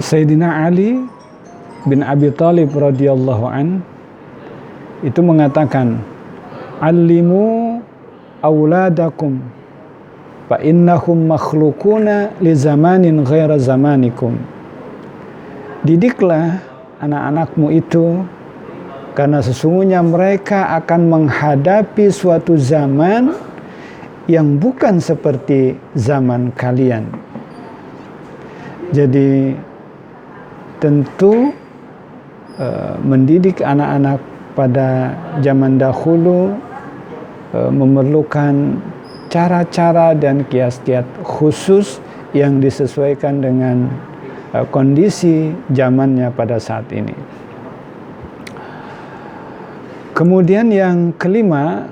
Sayyidina Ali bin Abi Thalib radhiyallahu an itu mengatakan, "Allimu auladakum fa innahum makhluquna li zamanin ghaira zamanikum." Didiklah anak-anakmu itu karena sesungguhnya mereka akan menghadapi suatu zaman yang bukan seperti zaman kalian. Jadi tentu mendidik anak-anak pada zaman dahulu memerlukan cara-cara dan kiat-kiat khusus yang disesuaikan dengan kondisi zamannya pada saat ini. Kemudian yang kelima,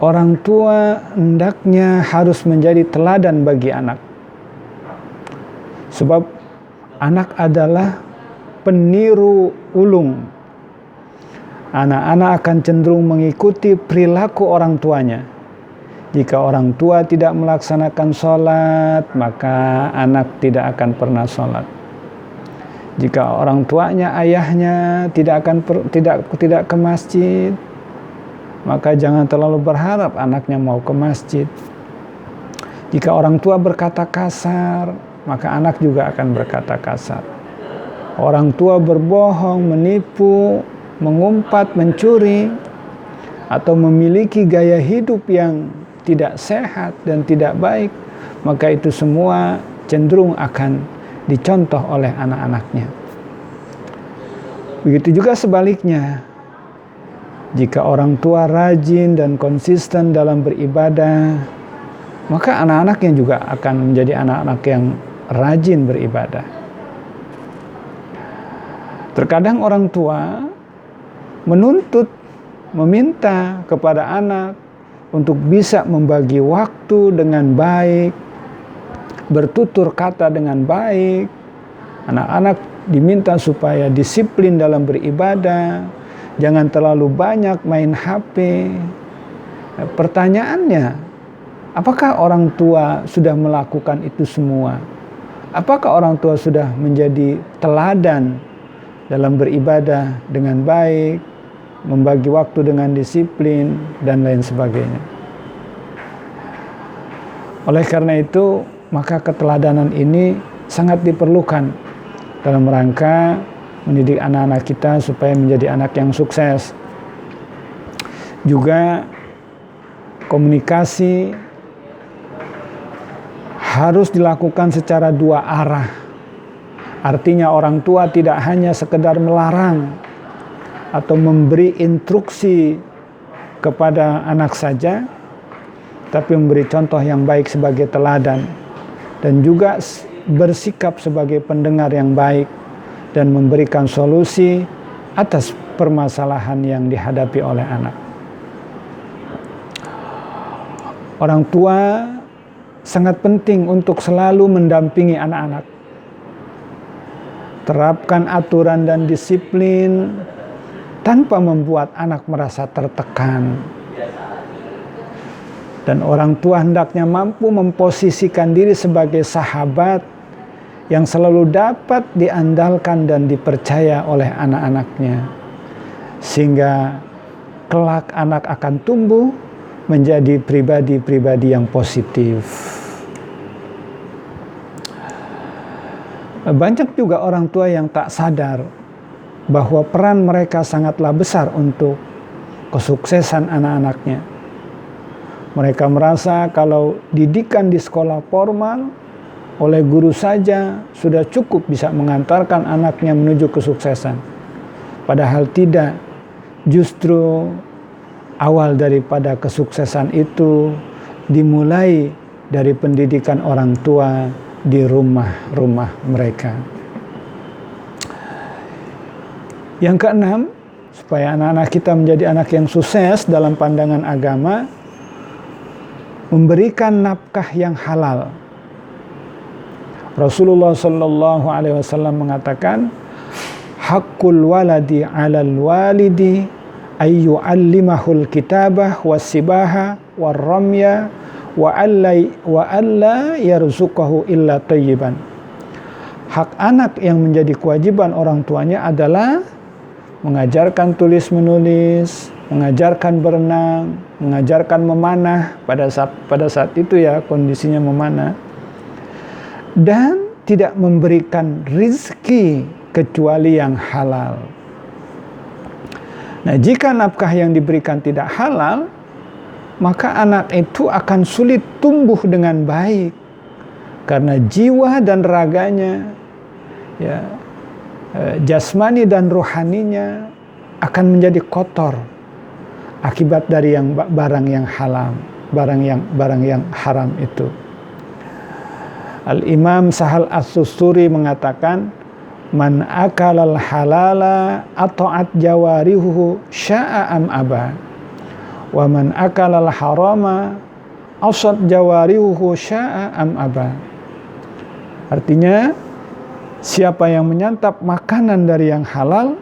orang tua hendaknya harus menjadi teladan bagi anak. Sebab anak adalah peniru ulung. Anak-anak akan cenderung mengikuti perilaku orang tuanya. Jika orang tua tidak melaksanakan sholat, maka anak tidak akan pernah sholat. Jika orang tuanya, ayahnya tidak ke masjid, maka jangan terlalu berharap anaknya mau ke masjid. Jika orang tua berkata kasar, maka anak juga akan berkata kasar. Orang tua berbohong, menipu, mengumpat, mencuri, atau memiliki gaya hidup yang tidak sehat dan tidak baik, maka itu semua cenderung akan dicontoh oleh anak-anaknya. Begitu juga sebaliknya, jika orang tua rajin dan konsisten dalam beribadah, maka anak-anaknya juga akan menjadi anak-anak yang rajin beribadah. Terkadang orang tua meminta kepada anak untuk bisa membagi waktu dengan baik, bertutur kata dengan baik. Anak-anak diminta supaya disiplin dalam beribadah, jangan terlalu banyak main HP. Pertanyaannya, apakah orang tua sudah melakukan itu semua? Apakah orang tua sudah menjadi teladan dalam beribadah dengan baik, membagi waktu dengan disiplin, dan lain sebagainya? Oleh karena itu, maka keteladanan ini sangat diperlukan dalam rangka mendidik anak-anak kita supaya menjadi anak yang sukses. Juga komunikasi harus dilakukan secara dua arah. Artinya orang tua tidak hanya sekedar melarang atau memberi instruksi kepada anak saja, tapi memberi contoh yang baik sebagai teladan, dan juga bersikap sebagai pendengar yang baik dan memberikan solusi atas permasalahan yang dihadapi oleh anak. Orang tua sangat penting untuk selalu mendampingi anak-anak. Terapkan aturan dan disiplin tanpa membuat anak merasa tertekan. Dan orang tua hendaknya mampu memposisikan diri sebagai sahabat yang selalu dapat diandalkan dan dipercaya oleh anak-anaknya, sehingga kelak anak akan tumbuh menjadi pribadi-pribadi yang positif. Banyak juga orang tua yang tak sadar bahwa peran mereka sangatlah besar untuk kesuksesan anak-anaknya. Mereka merasa kalau didikan di sekolah formal oleh guru saja sudah cukup bisa mengantarkan anaknya menuju kesuksesan. Padahal tidak, justru awal daripada kesuksesan itu dimulai dari pendidikan orang tua di rumah-rumah mereka. Yang keenam, supaya anak-anak kita menjadi anak yang sukses dalam pandangan agama, memberikan nafkah yang halal. Rasulullah sallallahu alaihi wasallam mengatakan, haqqul waladi 'alal walidi ay yu'allimahul kitabah was-sibaha war-ramya wa alla yarzuqahu illa thayyiban. hak anak yang menjadi kewajiban orang tuanya adalah mengajarkan tulis menulis, mengajarkan berenang, mengajarkan memanah pada saat itu ya kondisinya memanah, dan tidak memberikan rizki kecuali yang halal. Nah, jika nafkah yang diberikan tidak halal, maka anak itu akan sulit tumbuh dengan baik, karena jiwa dan raganya, ya, jasmani dan rohaninya akan menjadi kotor akibat dari barang yang haram, barang yang haram itu. Al-Imam Sahal As-Susturi mengatakan, man akalal halala ata'at jawarihuhu sya'a am aba, wa man akalal harama asat jawarihuhu sya'a am aba. Artinya, siapa yang menyantap makanan dari yang halal,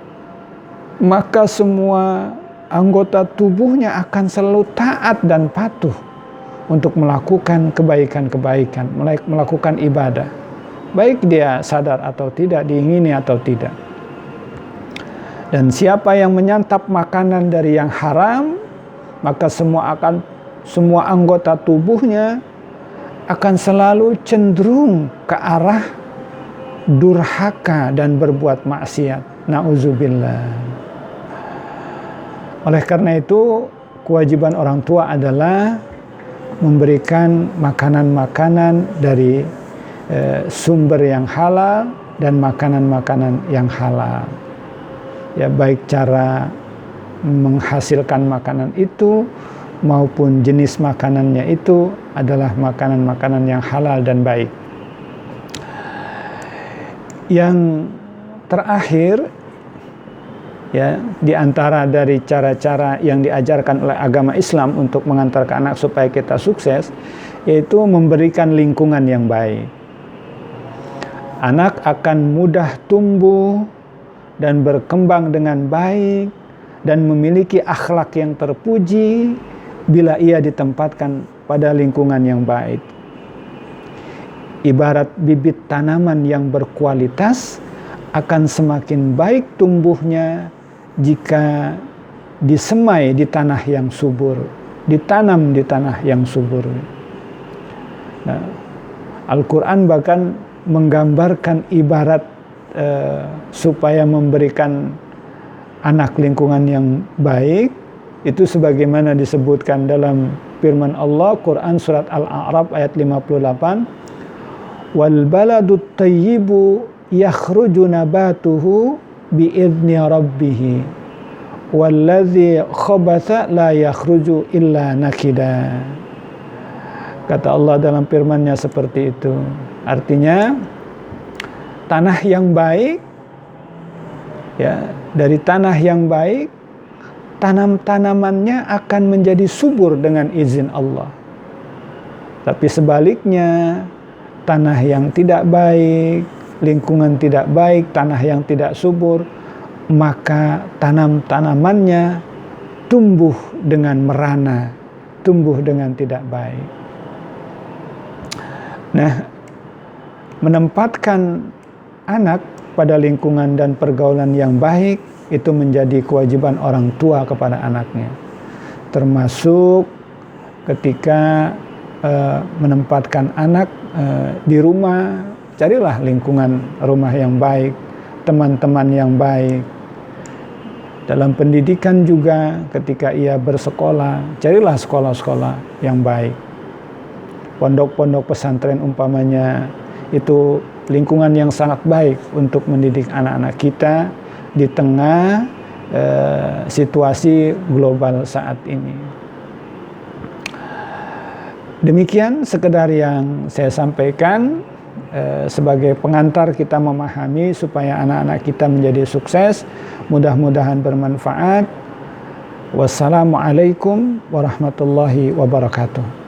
maka semua anggota tubuhnya akan selalu taat dan patuh untuk melakukan kebaikan-kebaikan, melakukan ibadah, baik dia sadar atau tidak, diingini atau tidak. Dan siapa yang menyantap makanan dari yang haram, maka semua anggota tubuhnya akan selalu cenderung ke arah durhaka dan berbuat maksiat. Na'udzubillah. Oleh karena itu, kewajiban orang tua adalah memberikan makanan-makanan dari sumber yang halal dan makanan-makanan yang halal. Ya, baik cara menghasilkan makanan itu maupun jenis makanannya itu adalah makanan-makanan yang halal dan baik. Yang terakhir, ya, di antara dari cara-cara yang diajarkan oleh agama Islam untuk mengantarkan anak supaya kita sukses, yaitu memberikan lingkungan yang baik. Anak akan mudah tumbuh dan berkembang dengan baik dan memiliki akhlak yang terpuji bila ia ditempatkan pada lingkungan yang baik. Ibarat bibit tanaman yang berkualitas akan semakin baik tumbuhnya jika disemai di tanah yang subur, ditanam di tanah yang subur. Nah, Al-Quran bahkan menggambarkan ibarat supaya memberikan anak lingkungan yang baik, itu sebagaimana disebutkan dalam firman Allah, Quran surat Al-A'raf ayat 58, wal baladut tayyibu yakhruju nabatuhu bi'idni rabbih wallazi khabatha la yakhruju illa nakida. Kata Allah dalam firman-Nya seperti itu. Artinya tanah yang baik, ya, dari tanah yang baik tanam-tanamannya akan menjadi subur dengan izin Allah. Tapi sebaliknya, tanah yang tidak baik, lingkungan tidak baik, tanah yang tidak subur, maka tanam-tanamannya tumbuh dengan merana, tumbuh dengan tidak baik. Nah, menempatkan anak pada lingkungan dan pergaulan yang baik itu menjadi kewajiban orang tua kepada anaknya. Termasuk ketika menempatkan anak di rumah, carilah lingkungan rumah yang baik, teman-teman yang baik. Dalam pendidikan juga, ketika ia bersekolah, carilah sekolah-sekolah yang baik. Pondok-pondok pesantren umpamanya, itu lingkungan yang sangat baik untuk mendidik anak-anak kita di tengah situasi global saat ini. Demikian sekedar yang saya sampaikan sebagai pengantar kita memahami supaya anak-anak kita menjadi sukses. Mudah-mudahan bermanfaat. Wassalamualaikum warahmatullahi wabarakatuh.